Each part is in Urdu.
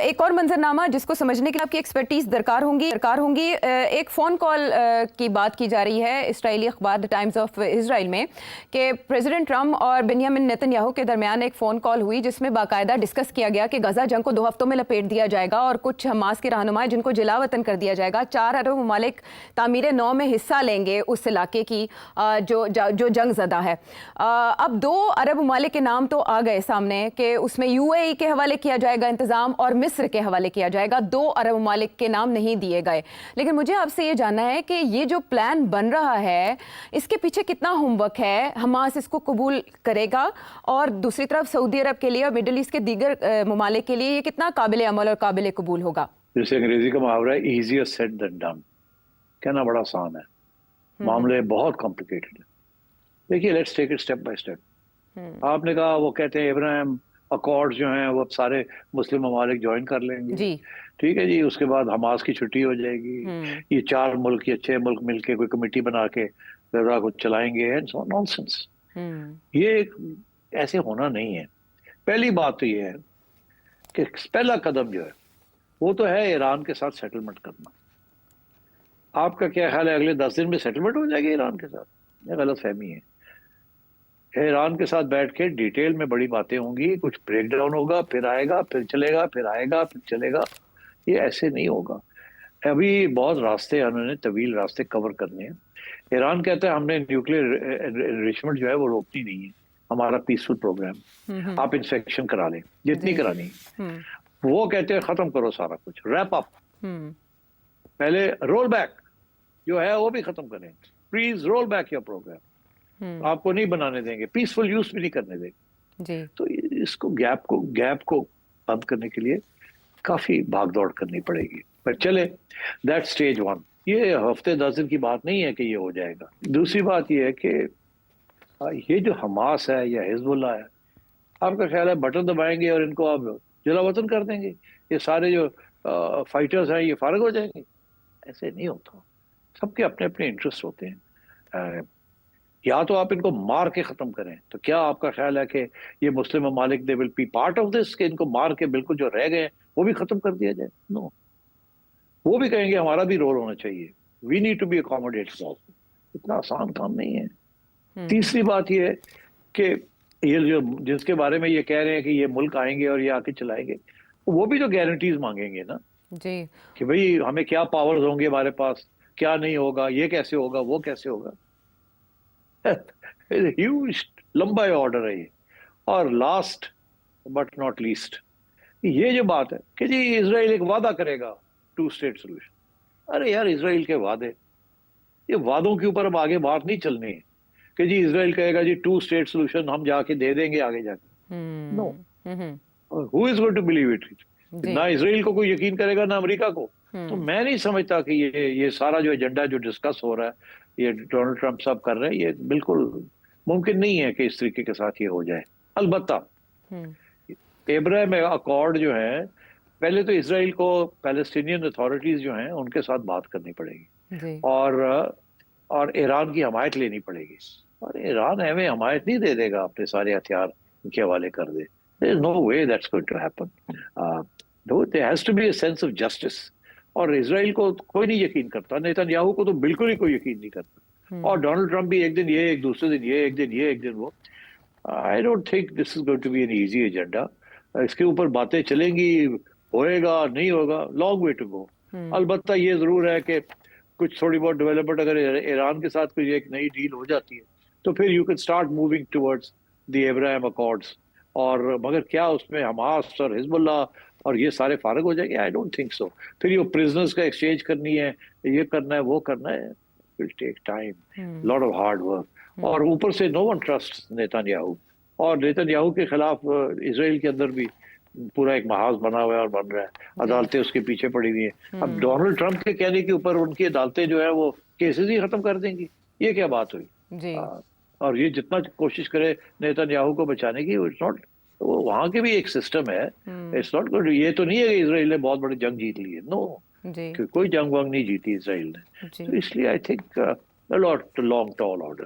ایک اور منظرنامہ جس کو سمجھنے کے لیے آپ کی ایکسپرٹیز درکار ہوں گی. ایک فون کال کی بات کی جا رہی ہے اسرائیلی اخبار دی ٹائمز آف اسرائیل میں کہ پریزیڈنٹ ٹرمپ اور بنیامن نیتن یاہو کے درمیان ایک فون کال ہوئی جس میں باقاعدہ ڈسکس کیا گیا کہ غزہ جنگ کو 2 ہفتوں میں لپیٹ دیا جائے گا اور کچھ حماس کے رہنما جن کو جلا وطن کر دیا جائے گا. 4 عرب ممالک تعمیر نو میں حصہ لیں گے اس علاقے کی جو جنگ زدہ ہے. اب 2 عرب ممالک کے نام تو آ گئے سامنے کہ اس میں UAE کے حوالے کیا جائے گا انتظام اور مصر کے حوالے کیا جائے گا. 2 عرب ممالک کے نام نہیں دیے گئے. لیکن مجھے آپ سے یہ جاننا ہے کہ یہ جو پلان بن رہا ہے اس کے پیچھے کتنا ہوم ورک ہے, حماس اس کو قبول کرے گا, اور دوسری طرف سعودی عرب کے لیے اور مڈل ایسٹ کے دیگر ممالک کے لیے یہ کتنا قابل عمل اور قابل قبول ہوگا؟ جیسے انگریزی کا محاورہ ہے ایزیئر سیڈ دین ڈن. کہنا بڑا آسان ہے, معاملے بہت کمپلیکیٹڈ ہے. دیکھیے let's take it step by step. آپ نے کہا وہ کہتے ہیں ابراہیم اکارڈ جو ہیں وہ سارے مسلم ممالک جوائن کر لیں گے. جی ٹھیک ہے جی, اس کے بعد حماس کی چھٹی ہو جائے گی. یہ 4 ملک یا 6 ملک مل کے کوئی کمیٹی بنا کے غزہ کو چلائیں گے. نان سینس. یہ ایسے ہونا نہیں ہے. پہلی بات تو یہ ہے کہ پہلا قدم جو ہے وہ تو ہے ایران کے ساتھ سیٹلمنٹ کرنا. آپ کا کیا خیال ہے اگلے 10 دن میں سیٹلمنٹ ہو جائے گی ایران کے ساتھ؟ یہ غلط فہمی ہے. ایران کے ساتھ بیٹھ کے ڈیٹیل میں بڑی باتیں ہوں گی, کچھ بریک ڈاؤن ہوگا, پھر آئے گا, پھر چلے گا, پھر آئے گا, پھر چلے گا. یہ ایسے نہیں ہوگا. ابھی بہت راستے انہوں نے طویل راستے کور کرنے ہیں. ایران کہتا ہے ہم نے نیوکلیر انریچمنٹ جو ہے وہ روکنی نہیں ہے, ہمارا پیسفل پروگرام, آپ انسپیکشن کرا لیں جتنی کرانی. وہ کہتے ہیں ختم کرو سارا کچھ, ریپ اپ. پہلے رول بیک جو ہے وہ بھی ختم کریں. Please roll back your program. آپ کو نہیں بنانے دیں گے, پیسفل یوز بھی نہیں کرنے دیں گے. تو اس کو گیپ کو بند کرنے کے لیے کافی بھاگ دوڑ کرنی پڑے گی. پر چلے دیٹ سٹیج 1. یہ ہفتے 10 دن کی بات نہیں ہے کہ یہ ہو جائے گا. دوسری بات یہ ہے کہ یہ جو حماس ہے یا حزب اللہ ہے, آپ کا خیال ہے بٹن دبائیں گے اور ان کو آپ جلا وطن کر دیں گے, یہ سارے جو فائٹرز ہیں یہ فارغ ہو جائیں گے؟ ایسے نہیں ہوتا. سب کے اپنے اپنے انٹرسٹ ہوتے ہیں. یا تو آپ ان کو مار کے ختم کریں, تو کیا آپ کا خیال ہے کہ یہ مسلم ممالک they will be part of this, کہ ان کو مار کے بالکل جو رہ گئے وہ بھی ختم کر دیا جائے؟ نو. وہ بھی کہیں گے ہمارا بھی رول ہونا چاہیے. We need to be accommodated. اتنا آسان کام نہیں ہے. تیسری بات یہ ہے کہ یہ جو جس کے بارے میں یہ کہہ رہے ہیں کہ یہ ملک آئیں گے اور یہ آ کے چلائیں گے, وہ بھی تو گارنٹیز مانگیں گے نا جی کہ بھئی ہمیں کیا پاورز ہوں گے ہمارے پاس, کیا نہیں ہوگا, یہ کیسے ہوگا, وہ کیسے ہوگا. ہیوج لمبا آرڈر ہے یہ. اور لاسٹ بٹ ناٹ لیسٹ, یہ جو بات ہے کہ جی اسرائیل ایک وعدہ کرے گا 2 اسٹیٹ سولوشن. ارے یار اسرائیل کے وعدے, یہ وعدوں کے اوپر اب آگے بات نہیں چلنی ہے کہ جی اسرائیل کہے گا جی 2 اسٹیٹ سولوشن ہم جا کے دے دیں گے آگے جا کے. No. Who is going to believe it? نہ اسرائیل کو کوئی یقین کرے گا نہ امریکہ کو. تو میں نہیں سمجھتا کہ یہ سارا جو ایجنڈا جو ڈسکس ہو رہا ہے یہ ڈونلڈ ٹرمپ صاحب کر رہے ہیں, یہ بالکل ممکن نہیں ہے کہ اس طریقے کے ساتھ یہ ہو جائے. البتہ ابراہیم اکارڈ جو ہے, پہلے تو اسرائیل کو پیلسٹینین اتھارٹیز جو ہیں ان کے ساتھ بات کرنی پڑے گی اور ایران کی حمایت لینی پڑے گی. اور ایران ہمیں حمایت نہیں دے دے گا, اپنے سارے ہتھیار ان کے حوالے کر دے. There is no way that's going to happen. There has to be a sense of justice. اور اسرائیل کو کوئی نہیں یقین کرتا, نیتن یاہو کو تو بالکل ہی کوئی یقین نہیں کرتا. اور ڈونلڈ ٹرمپ بھی ایک دن یہ, ایک دوسرے دن یہ, ایک دن یہ, ایک دن وہ. I don't think this is going to be an easy agenda. اس کے اوپر باتیں چلیں گی, ہوئے گا نہیں ہوگا, long way to go. البتہ یہ ضرور ہے کہ کچھ تھوڑی بہت ڈیولپمنٹ اگر ایران کے ساتھ کوئی ایک نئی ڈیل ہو جاتی ہے تو پھر you can start moving towards the Abraham Accords. اور مگر کیا اس میں حماس اور حزب اللہ اور یہ سارے فارغ ہو جائیں گے؟ I don't think so. پھر یہ پرزنرز کا ایکسچینج کرنی ہے, یہ کرنا ہے, وہ کرنا ہے, will take time, lot of hard work. اور اوپر سے no one trust Netanyahu, اور نیتن یاہو کے خلاف اسرائیل کے اندر بھی پورا ایک محاذ بنا ہوا ہے اور بن رہا ہے. عدالتیں اس کے پیچھے پڑی ہوئی ہیں. اب ڈونلڈ ٹرمپ کے کہنے کے اوپر ان کی عدالتیں جو ہے وہ کیسز ہی ختم کر دیں گی. یہ کیا بات ہوئی؟ اور یہ جتنا کوشش کرے نیتن یاہو کو بچانے کی, اٹس ناٹ, وہاں کے بھی ایک سسٹم ہے. It's not good. یہ تو نہیں ہے کہ اسرائیل نے بہت بڑی جنگ جیت لی ہے. نو, کوئی جنگ ونگ نہیں جیتی اسرائیل نے. تو اس لیے I think long tall order.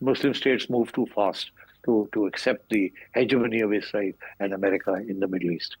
Muslim states move too fast to accept the hegemony of Israel and America in the Middle East.